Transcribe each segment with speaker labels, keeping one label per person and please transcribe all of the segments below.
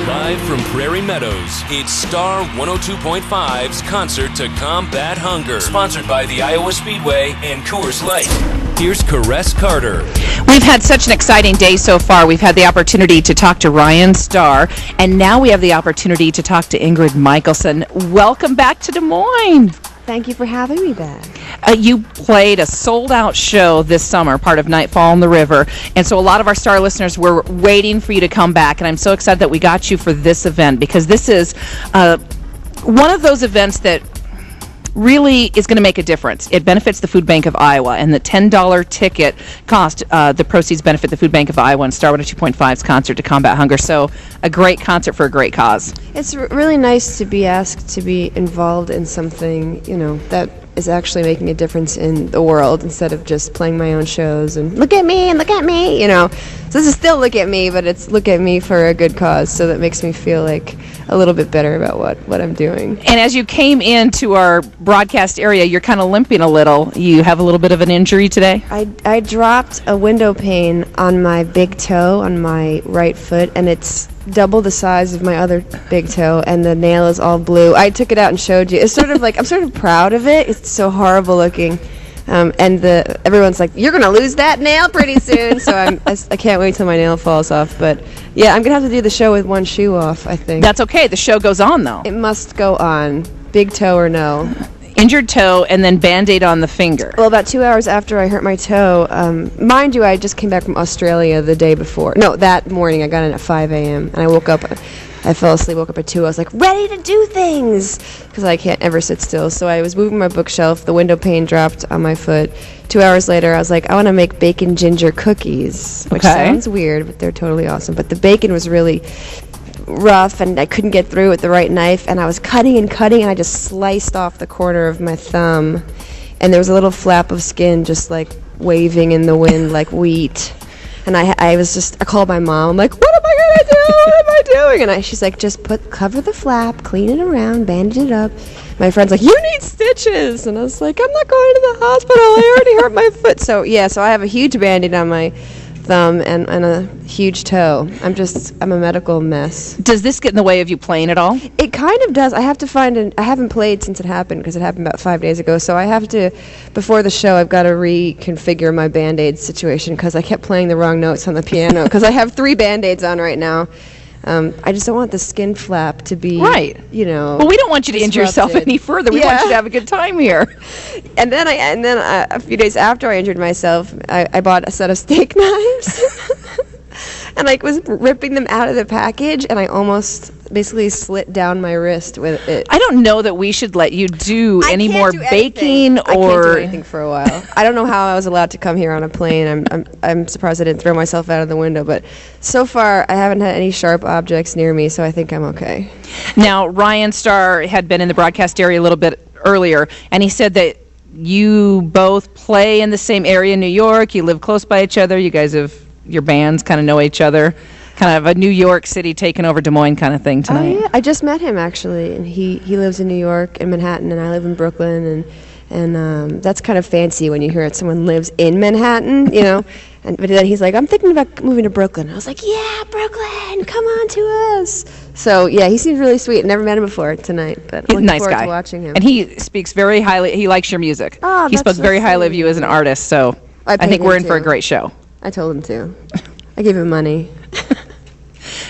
Speaker 1: Live from Prairie Meadows, it's Star 102.5's Concert to Combat Hunger. Sponsored by the Iowa Speedway and Coors Light. Here's Karess Carter.
Speaker 2: We've had such an exciting day so far. We've had the opportunity to talk to Ryan Starr, and now we have the opportunity to talk to Ingrid Michaelson. Welcome back to Des Moines.
Speaker 3: Thank you for having me back.
Speaker 2: You played a sold-out show this summer, part of Nightfall on the River, and so a lot of our Star listeners were waiting for you to come back, and I'm so excited that we got you for this event, because this is one of those events that really is going to make a difference. It benefits the Food Bank of Iowa, and the $10 ticket cost, the proceeds benefit the Food Bank of Iowa and Star 102.5's Concert to Combat Hunger. So a great concert for a great cause.
Speaker 3: It's really nice to be asked to be involved in something, that is actually making a difference in the world instead of just playing my own shows and look at me, So this is still look at me, but it's look at me for a good cause, so that makes me feel like a little bit better about what I'm doing.
Speaker 2: And as you came into our broadcast area, you're kind of limping a little. You have a little bit of an injury today?
Speaker 3: I dropped a window pane on my big toe on my right foot, and it's double the size of my other big toe, and the nail is all blue. I took it out and showed you. It's sort of like, I'm sort of proud of it. It's so horrible looking. And everyone's like, you're going to lose that nail pretty soon. So I can't wait till my nail falls off. But yeah, I'm going to have to do the show with one shoe off, I think.
Speaker 2: That's okay. The show goes on, though.
Speaker 3: It must go on. Big toe or no.
Speaker 2: Injured toe and then Band-Aid on the finger.
Speaker 3: Well, about 2 hours after I hurt my toe, mind you, I just came back from Australia the day before. No, that morning. I got in at 5 a.m. and I woke up. I fell asleep, woke up at 2. I was like, ready to do things, because I can't ever sit still. So I was moving my bookshelf. The window pane dropped on my foot. 2 hours later, I was like, I want to make bacon ginger cookies, which sounds weird, but they're totally awesome. But the bacon was really rough, and I couldn't get through with the right knife, and I was cutting, and I just sliced off the corner of my thumb, and there was a little flap of skin just like waving in the wind like wheat. And I called my mom. I'm like, what am I gonna do? What am I doing? And she's like, just cover the flap, clean it around, bandage it up. My friend's like, you need stitches. And I was like, I'm not going to the hospital. I already hurt my foot. So I have a huge Band-Aid on my thumb and a huge toe. I'm a medical mess.
Speaker 2: Does this get in the way of you playing at all?
Speaker 3: It kind of does. I have to I haven't played since it happened, because it happened about 5 days ago. So I have to, before the show, I've got to reconfigure my Band-Aid situation, because I kept playing the wrong notes on the piano, because I have 3 Band-Aids on right now. I just don't want the skin flap to be,
Speaker 2: right. Well, we don't want you to injure yourself any further. We want you to have a good time here.
Speaker 3: And then a few days after I injured myself, I bought a set of steak knives. And I was ripping them out of the package, and I almost basically slit down my wrist with it.
Speaker 2: I don't know that we should let you do any more baking or...
Speaker 3: I can't do anything for a while. I don't know how I was allowed to come here on a plane. I'm surprised I didn't throw myself out of the window, but so far I haven't had any sharp objects near me, so I think I'm okay.
Speaker 2: Now, Ryan Starr had been in the broadcast area a little bit earlier, and he said that you both play in the same area in New York. You live close by each other. You guys your bands kind of know each other. Kind of a New York City taking over Des Moines kind of thing tonight.
Speaker 3: Yeah. I just met him, actually, and he lives in New York, in Manhattan, and I live in Brooklyn, and that's kind of fancy when you hear it. Someone lives in Manhattan, but then he's like, I'm thinking about moving to Brooklyn. I was like, yeah, Brooklyn, come on to us. So, yeah, he seems really sweet. Never met him before tonight, but I'm looking forward to watching him.
Speaker 2: And he speaks very highly. He likes your music.
Speaker 3: Oh,
Speaker 2: he spoke very highly of you as an artist, so I think we're in for a great show.
Speaker 3: I told him to. I gave him money.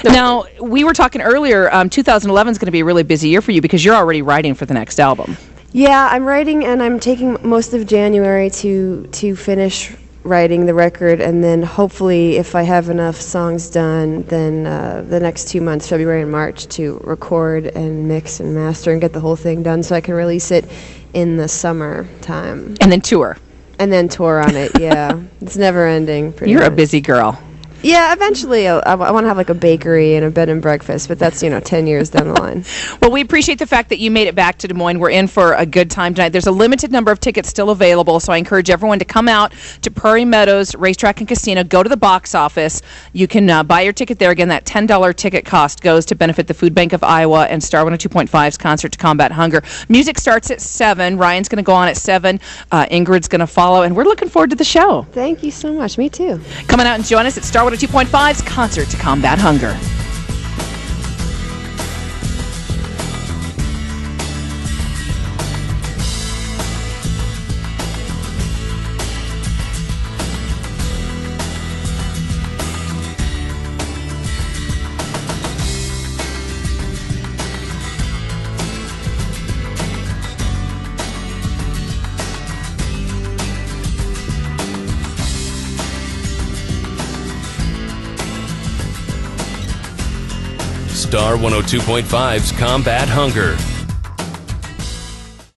Speaker 2: Now, we were talking earlier, 2011 is going to be a really busy year for you, because you're already writing for the next album.
Speaker 3: Yeah, I'm writing, and I'm taking most of January to finish writing the record, and then hopefully, if I have enough songs done, then the next 2 months, February and March, to record and mix and master and get the whole thing done so I can release it in the summer time.
Speaker 2: And then tour.
Speaker 3: And then tour on it, yeah. It's never ending.
Speaker 2: You're a busy girl.
Speaker 3: Yeah, eventually I want to have like a bakery and a bed and breakfast, but that's, 10 years down the line.
Speaker 2: Well, we appreciate the fact that you made it back to Des Moines. We're in for a good time tonight. There's a limited number of tickets still available, so I encourage everyone to come out to Prairie Meadows Racetrack and Casino. Go to the box office. You can buy your ticket there. Again, that $10 ticket cost goes to benefit the Food Bank of Iowa and Star 102.5's Concert to Combat Hunger. Music starts at 7. Ryan's going to go on at 7. Ingrid's going to follow, and we're looking forward to the show.
Speaker 3: Thank you so much. Me too.
Speaker 2: Come on out and join us at Star 102.5's Concert to Combat Hunger.
Speaker 1: Star 102.5's Combat Hunger.